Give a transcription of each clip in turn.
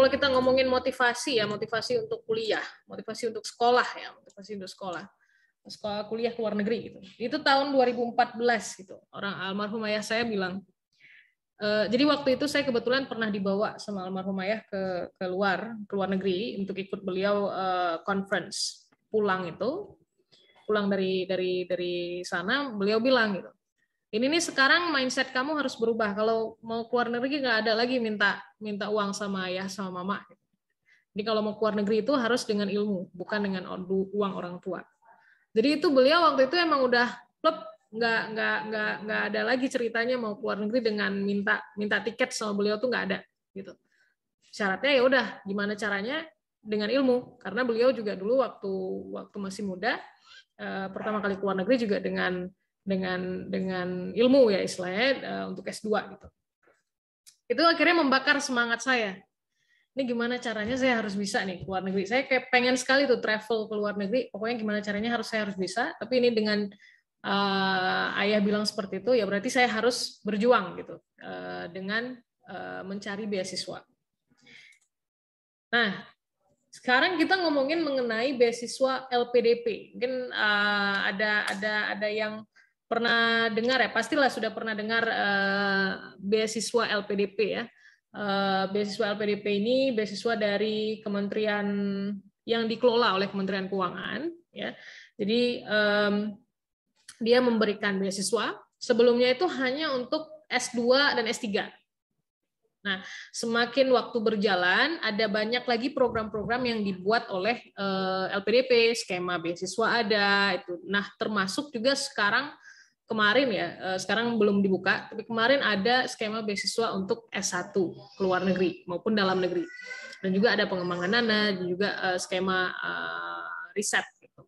kalau kita ngomongin motivasi ya, motivasi untuk kuliah, motivasi untuk sekolah ya, motivasi untuk sekolah kuliah ke luar negeri gitu. Itu tahun 2014 gitu. Orang almarhum ayah saya bilang. Jadi waktu itu saya kebetulan pernah dibawa sama almarhum ayah ke luar negeri untuk ikut beliau conference. Pulang dari sana beliau bilang gitu. Ini nih sekarang mindset kamu harus berubah. Kalau mau keluar negeri nggak ada lagi minta uang sama ayah sama mama. Jadi kalau mau keluar negeri itu harus dengan ilmu, bukan dengan uang orang tua. Jadi itu beliau waktu itu emang udah plep, nggak ada lagi ceritanya mau keluar negeri dengan minta tiket sama beliau tuh nggak ada gitu. Syaratnya ya udah gimana caranya dengan ilmu, karena beliau juga dulu waktu masih muda pertama kali keluar negeri juga dengan ilmu ya istilahnya untuk S2 gitu. Itu akhirnya membakar semangat saya. Ini gimana caranya saya harus bisa nih keluar negeri. Saya kayak pengen sekali tuh travel ke luar negeri. Pokoknya gimana caranya saya harus bisa. Tapi ini dengan ayah bilang seperti itu, ya berarti saya harus berjuang gitu dengan mencari beasiswa. Nah, sekarang kita ngomongin mengenai beasiswa LPDP. Mungkin ada yang pernah dengar ya, pastilah sudah pernah dengar beasiswa LPDP ya. Beasiswa LPDP ini beasiswa dari kementerian yang dikelola oleh Kementerian Keuangan ya. Jadi dia memberikan beasiswa, sebelumnya itu hanya untuk S2 dan S3. Nah, semakin waktu berjalan ada banyak lagi program-program yang dibuat oleh LPDP, skema beasiswa ada itu. Nah, termasuk juga kemarin ya, sekarang belum dibuka, tapi kemarin ada skema beasiswa untuk S1 ke luar negeri maupun dalam negeri. Dan juga ada pengembangan dana, dan juga skema riset. Gitu.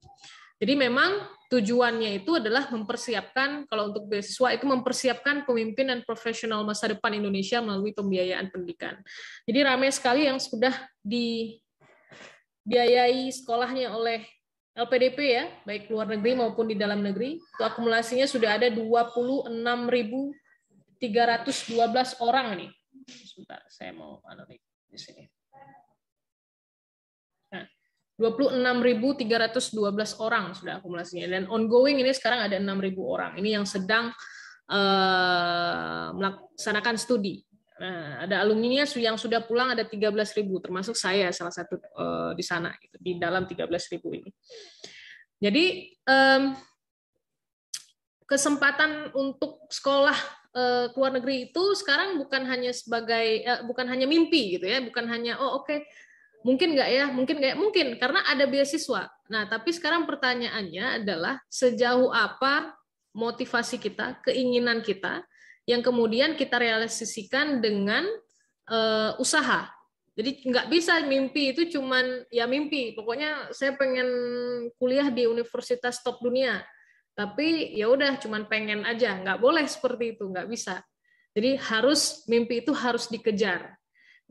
Jadi memang tujuannya itu adalah mempersiapkan, kalau untuk beasiswa itu mempersiapkan pemimpin dan profesional masa depan Indonesia melalui pembiayaan pendidikan. Jadi ramai sekali yang sudah dibiayai sekolahnya oleh LPDP ya, baik luar negeri maupun di dalam negeri, itu akumulasinya sudah ada 26.312 orang nih. Sebentar, saya mau anonim di sini. Nah, 26.312 orang sudah akumulasinya, dan ongoing ini sekarang ada 6.000 orang. Ini yang sedang melaksanakan studi. Nah, ada alumninya yang sudah pulang ada 13.000, termasuk saya salah satu di sana gitu, di dalam 13.000 ini. Jadi kesempatan untuk sekolah ke luar negeri itu sekarang bukan hanya mimpi gitu ya, bukan hanya mungkin nggak ya, mungkin karena ada beasiswa. Nah, tapi sekarang pertanyaannya adalah sejauh apa motivasi kita, keinginan kita yang kemudian kita realisasikan dengan usaha. Jadi nggak bisa mimpi itu cuman ya mimpi. Pokoknya saya pengen kuliah di universitas top dunia, tapi ya udah cuman pengen aja. Nggak boleh seperti itu, nggak bisa. Jadi mimpi itu harus dikejar.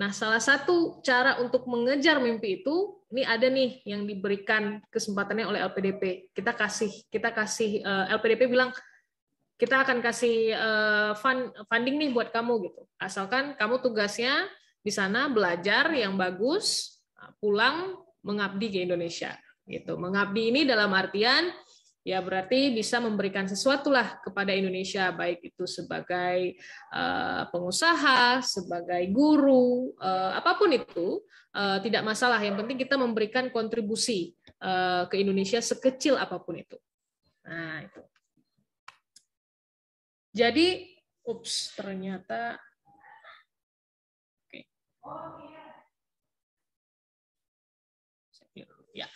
Nah, salah satu cara untuk mengejar mimpi itu, ini ada nih yang diberikan kesempatannya oleh LPDP. Kita kasih LPDP bilang kita akan kasih funding nih buat kamu gitu. Asalkan kamu tugasnya di sana belajar yang bagus, pulang mengabdi ke Indonesia gitu. Mengabdi ini dalam artian ya berarti bisa memberikan sesuatu lah kepada Indonesia, baik itu sebagai pengusaha, sebagai guru, apapun itu tidak masalah. Yang penting kita memberikan kontribusi ke Indonesia sekecil apapun itu. Nah itu. Jadi, ternyata ya.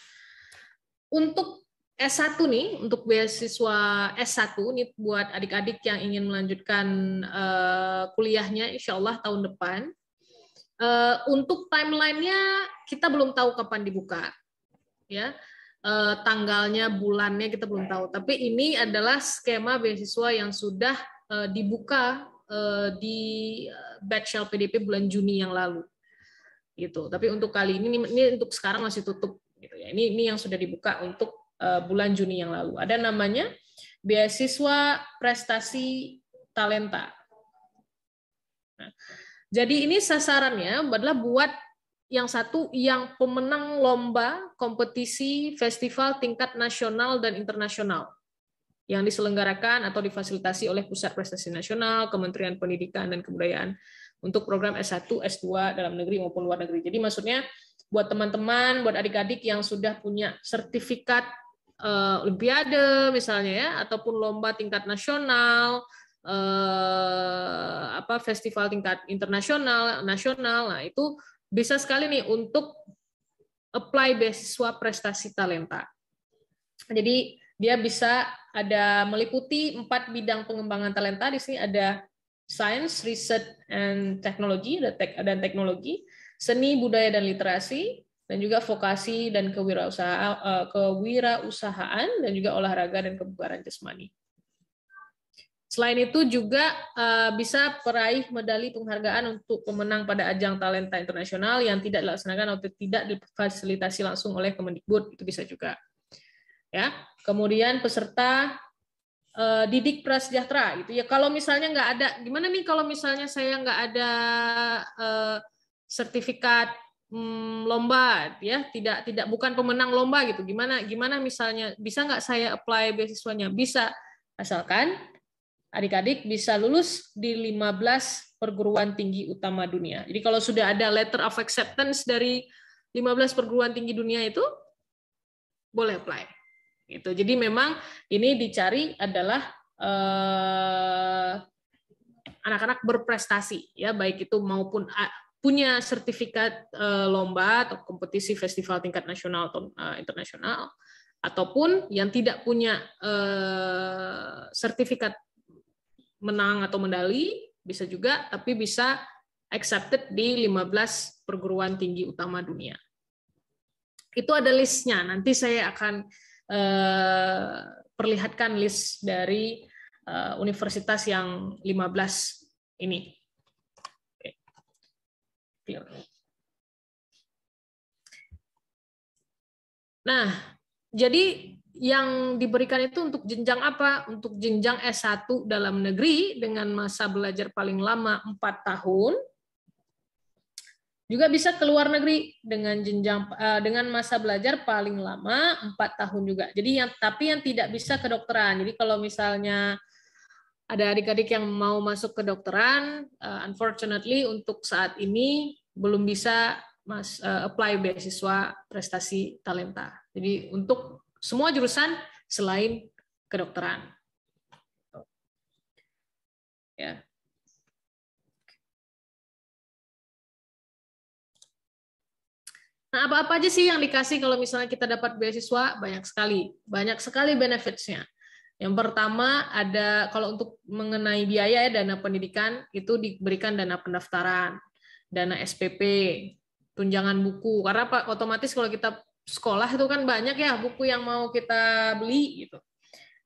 Untuk S1 nih, untuk beasiswa S1 nih buat adik-adik yang ingin melanjutkan kuliahnya insya Allah tahun depan. Untuk timeline-nya kita belum tahu kapan dibuka. Ya. Tanggalnya, bulannya kita belum tahu. Tapi ini adalah skema beasiswa yang sudah dibuka di batch LPDP bulan Juni yang lalu. Gitu. Tapi untuk kali ini untuk sekarang masih tutup. Gitu ya. Ini yang sudah dibuka untuk bulan Juni yang lalu. Ada namanya beasiswa prestasi talenta. Nah, jadi ini sasarannya adalah buat yang satu yang pemenang lomba, kompetisi, festival tingkat nasional dan internasional yang diselenggarakan atau difasilitasi oleh Pusat Prestasi Nasional, Kementerian Pendidikan dan Kebudayaan untuk program S1, S2 dalam negeri maupun luar negeri. Jadi maksudnya buat teman-teman, buat adik-adik yang sudah punya sertifikat Olimpiade misalnya ya, ataupun lomba tingkat nasional, festival tingkat internasional, nasional, nah itu bisa sekali nih untuk apply beasiswa prestasi talenta. Jadi dia bisa ada meliputi 4 bidang pengembangan talenta. Di sini ada science, research, and technology, dan teknologi, seni, budaya, dan literasi, dan juga vokasi dan kewirausahaan, dan juga olahraga dan kebugaran jasmani. Selain itu juga bisa peraih medali penghargaan untuk pemenang pada ajang talenta internasional yang tidak dilaksanakan atau tidak difasilitasi langsung oleh Kemendikbud, itu bisa juga. Ya, kemudian peserta didik prasejahtera gitu ya. Kalau misalnya nggak ada, gimana nih kalau misalnya saya nggak ada sertifikat lomba ya, tidak bukan pemenang lomba gitu. Gimana misalnya bisa nggak saya apply beasiswanya? Bisa, asalkan adik-adik bisa lulus di 15 perguruan tinggi utama dunia. Jadi kalau sudah ada letter of acceptance dari 15 perguruan tinggi dunia itu boleh apply. Gitu. Jadi memang ini dicari adalah anak-anak berprestasi, ya baik itu maupun punya sertifikat lomba atau kompetisi festival tingkat nasional atau internasional, ataupun yang tidak punya sertifikat menang atau medali, bisa juga, tapi bisa accepted di 15 perguruan tinggi utama dunia. Itu ada listnya. Nanti saya akan perlihatkan list dari universitas yang 15 ini. Nah, jadi yang diberikan itu untuk jenjang apa? Untuk jenjang S1 dalam negeri dengan masa belajar paling lama 4 tahun. Juga bisa ke luar negeri dengan jenjang dengan masa belajar paling lama 4 tahun juga. Jadi tapi yang tidak bisa kedokteran. Jadi kalau misalnya ada adik-adik yang mau masuk kedokteran, unfortunately untuk saat ini belum bisa apply beasiswa prestasi talenta. Jadi untuk semua jurusan selain kedokteran. Ya. Nah, apa-apa aja sih yang dikasih kalau misalnya kita dapat beasiswa? Banyak sekali benefits-nya. Yang pertama ada, kalau untuk mengenai biaya ya, dana pendidikan, itu diberikan dana pendaftaran, dana SPP, tunjangan buku. Karena otomatis kalau kita sekolah itu kan banyak ya buku yang mau kita beli gitu.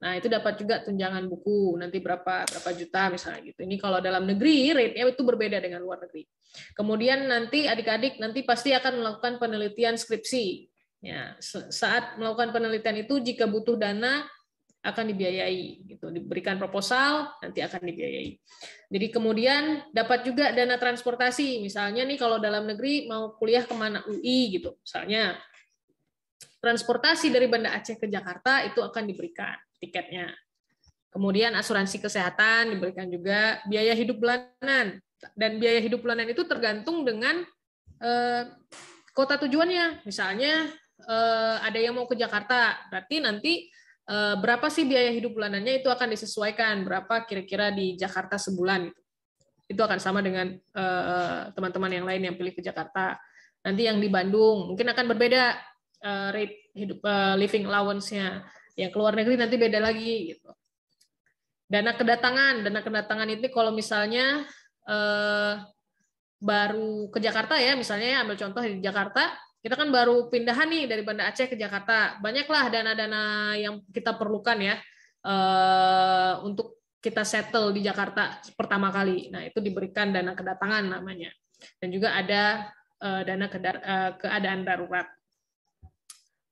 Nah, itu dapat juga tunjangan buku, nanti berapa juta misalnya gitu. Ini kalau dalam negeri, rate-nya itu berbeda dengan luar negeri. Kemudian nanti adik-adik nanti pasti akan melakukan penelitian skripsi. Ya, saat melakukan penelitian itu jika butuh dana akan dibiayai, gitu. Diberikan proposal nanti akan dibiayai. Jadi kemudian dapat juga dana transportasi. Misalnya nih kalau dalam negeri mau kuliah kemana, UI gitu, misalnya transportasi dari Banda Aceh ke Jakarta itu akan diberikan tiketnya. Kemudian asuransi kesehatan diberikan juga, biaya hidup bulanan. Dan biaya hidup bulanan itu tergantung dengan kota tujuannya. Misalnya ada yang mau ke Jakarta, berarti nanti berapa sih biaya hidup bulanannya itu akan disesuaikan, berapa kira-kira di Jakarta sebulan. Itu akan sama dengan teman-teman yang lain yang pilih ke Jakarta. Nanti yang di Bandung mungkin akan berbeda rate hidup living allowance-nya. Yang keluar negeri nanti beda lagi gitu. Dana kedatangan ini kalau misalnya baru ke Jakarta ya, misalnya ambil contoh di Jakarta, kita kan baru pindahan nih dari Banda Aceh ke Jakarta. Banyaklah dana-dana yang kita perlukan ya untuk kita settle di Jakarta pertama kali. Nah, itu diberikan dana kedatangan namanya. Dan juga ada dana keadaan darurat.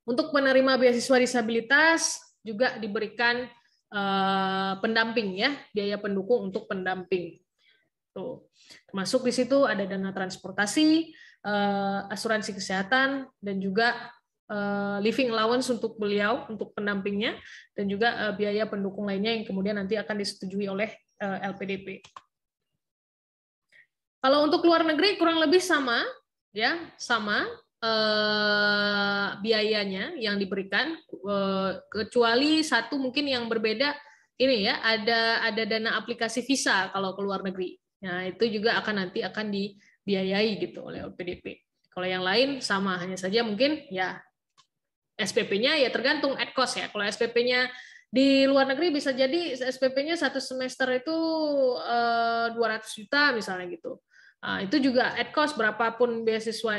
Untuk penerima beasiswa disabilitas juga diberikan pendamping ya, biaya pendukung untuk pendamping. Tuh. Termasuk di situ ada dana transportasi, asuransi kesehatan, dan juga living allowance untuk beliau, untuk pendampingnya, dan juga biaya pendukung lainnya yang kemudian nanti akan disetujui oleh LPDP. Kalau untuk luar negeri kurang lebih sama, ya sama biayanya yang diberikan, kecuali satu mungkin yang berbeda ini ya, ada dana aplikasi visa kalau ke luar negeri. Nah itu juga nanti akan dibiayai gitu oleh LPDP. Kalau yang lain sama, hanya saja mungkin ya SPP-nya ya tergantung at cost ya. Kalau SPP-nya di luar negeri bisa jadi SPP-nya satu semester itu 200 juta misalnya gitu. Nah, itu juga at cost, berapapun beasiswa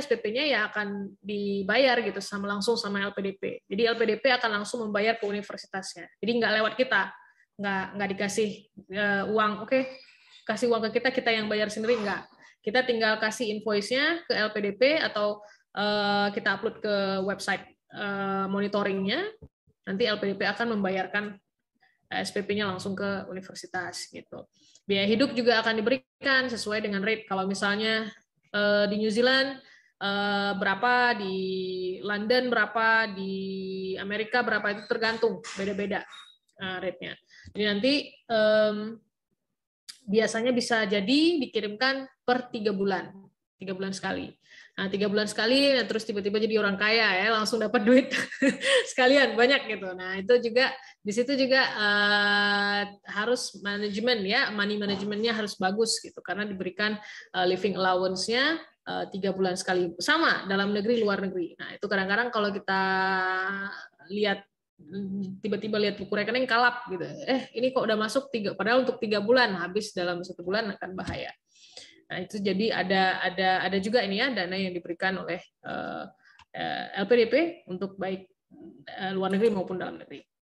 SPP-nya ya akan dibayar gitu langsung sama LPDP. Jadi LPDP akan langsung membayar ke universitasnya. Jadi nggak lewat kita, nggak dikasih uang. Oke, kasih uang ke kita yang bayar sendiri, nggak. Kita tinggal kasih invoice-nya ke LPDP atau kita upload ke website monitoringnya, nanti LPDP akan membayarkan SPP-nya langsung ke universitas gitu. Biaya hidup juga akan diberikan sesuai dengan rate. Kalau misalnya di New Zealand berapa, di London berapa, di Amerika berapa, itu tergantung, beda-beda rate-nya. Jadi nanti biasanya bisa jadi dikirimkan per 3 bulan. 3 bulan sekali. Nah, 3 bulan sekali, terus tiba-tiba jadi orang kaya ya, langsung dapat duit sekalian banyak gitu. Nah, itu juga di situ juga harus manajemen ya, money manajemennya harus bagus gitu, karena diberikan living allowance-nya 3 bulan sekali. Sama dalam negeri, luar negeri. Nah, itu kadang-kadang kalau kita lihat tiba-tiba lihat buku rekening kalap gitu. Ini kok udah masuk 3, padahal untuk 3 bulan, habis dalam 1 bulan akan bahaya. Nah, itu jadi ada juga ini ya, dana yang diberikan oleh LPDP untuk baik luar negeri maupun dalam negeri.